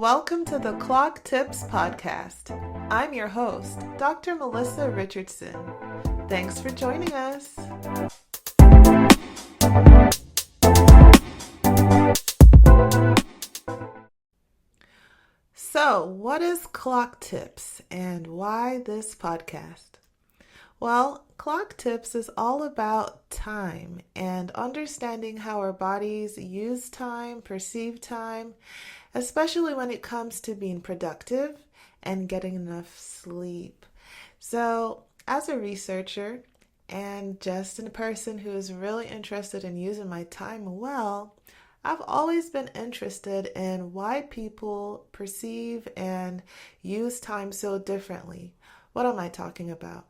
Welcome to the Clock Tips Podcast. I'm your host, Dr. Melissa Richardson. Thanks for joining us. So, what is Clock Tips and why this podcast? Well, Clock Tips is all about time and understanding how our bodies use time, perceive time, especially when it comes to being productive and getting enough sleep. So, as a researcher and just a person who is really interested in using my time well, I've always been interested in why people perceive and use time so differently. What am I talking about?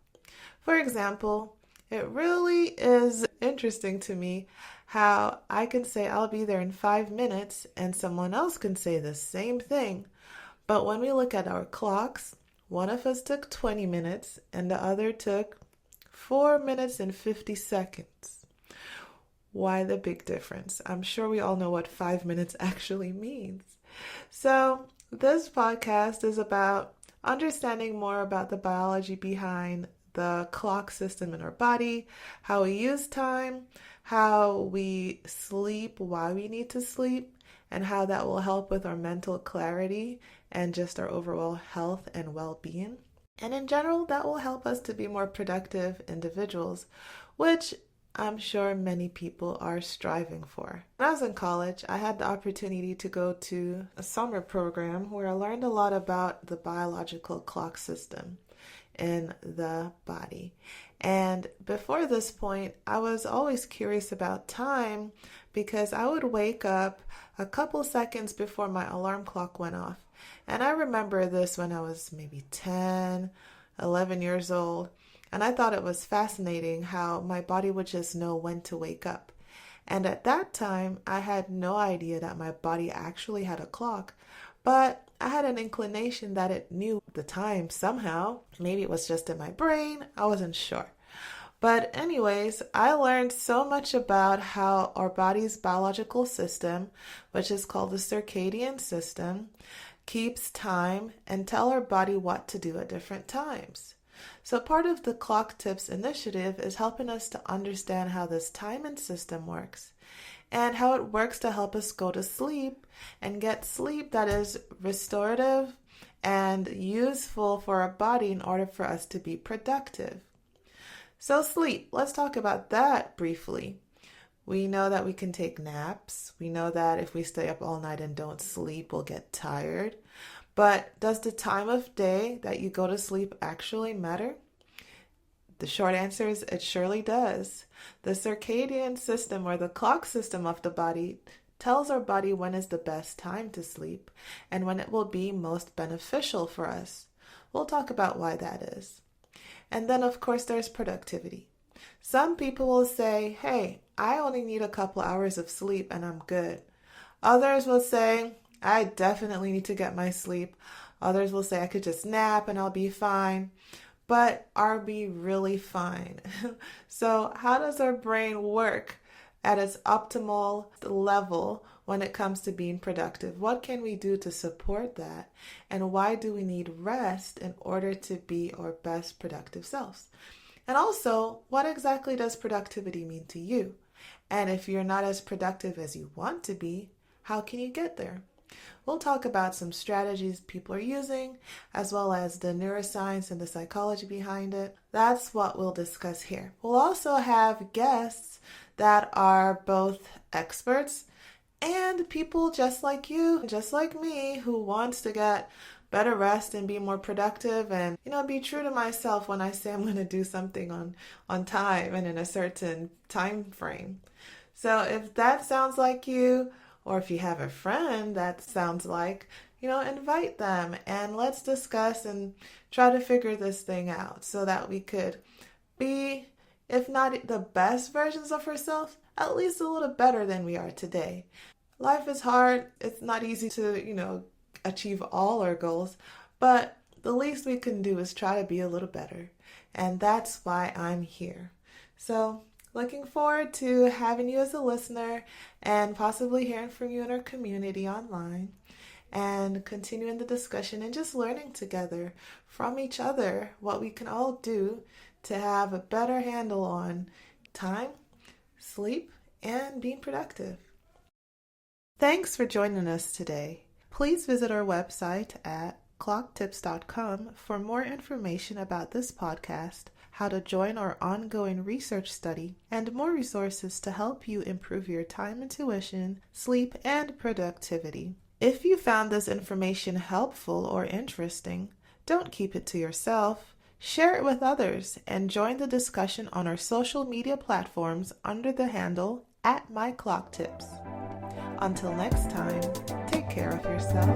For example, it really is interesting to me how I can say I'll be there in 5 minutes and someone else can say the same thing. But when we look at our clocks, one of us took 20 minutes and the other took 4 minutes and 50 seconds. Why the big difference? I'm sure we all know what 5 minutes actually means. So this podcast is about understanding more about the biology behind the clock system in our body, how we use time, how we sleep, why we need to sleep, and how that will help with our mental clarity and just our overall health and well-being. And in general, that will help us to be more productive individuals, which I'm sure many people are striving for. When I was in college, I had the opportunity to go to a summer program where I learned a lot about the biological clock system in the body. And before this point, I was always curious about time because I would wake up a couple seconds before my alarm clock went off. And I remember this when I was maybe 10, 11 years old. And I thought it was fascinating how my body would just know when to wake up. And at that time, I had no idea that my body actually had a clock. But I had an inclination that it knew the time somehow. Maybe it was just in my brain. I wasn't sure. But anyways, I learned so much about how our body's biological system, which is called the circadian system, keeps time and tell our body what to do at different times. So part of the Clock Tips initiative is helping us to understand how this timing system works and how it works to help us go to sleep and get sleep that is restorative and useful for our body in order for us to be productive. So sleep, let's talk about that briefly. We know that we can take naps. We know that if we stay up all night and don't sleep, we'll get tired. But does the time of day that you go to sleep actually matter? The short answer is it surely does. The circadian system, or the clock system of the body, tells our body when is the best time to sleep and when it will be most beneficial for us. We'll talk about why that is. And then, of course, there's productivity. Some people will say, hey, I only need a couple hours of sleep and I'm good. Others will say, I definitely need to get my sleep. Others will say I could just nap and I'll be fine. But are we really fine? So how does our brain work at its optimal level when it comes to being productive? What can we do to support that? And why do we need rest in order to be our best productive selves? And also, what exactly does productivity mean to you? And if you're not as productive as you want to be, how can you get there? We'll talk about some strategies people are using, as well as the neuroscience and the psychology behind it. That's what we'll discuss here. We'll also have guests that are both experts and people just like you, just like me, who wants to get better rest and be more productive and, be true to myself when I say I'm going to do something on time and in a certain time frame. So if that sounds like you, or if you have a friend that sounds like, invite them and let's discuss and try to figure this thing out so that we could be, if not the best versions of ourselves, at least a little better than we are today. Life is hard. It's not easy to, achieve all our goals, but the least we can do is try to be a little better. And that's why I'm here. So looking forward to having you as a listener and possibly hearing from you in our community online. and continuing the discussion and just learning together from each other what we can all do to have a better handle on time, sleep, and being productive. Thanks for joining us today. Please visit our website at clocktips.com for more information about this podcast, how to join our ongoing research study, and more resources to help you improve your time intuition, sleep, and productivity. If you found this information helpful or interesting, don't keep it to yourself. Share it with others and join the discussion on our social media platforms under the handle @myclocktips. Until next time, take care of yourself.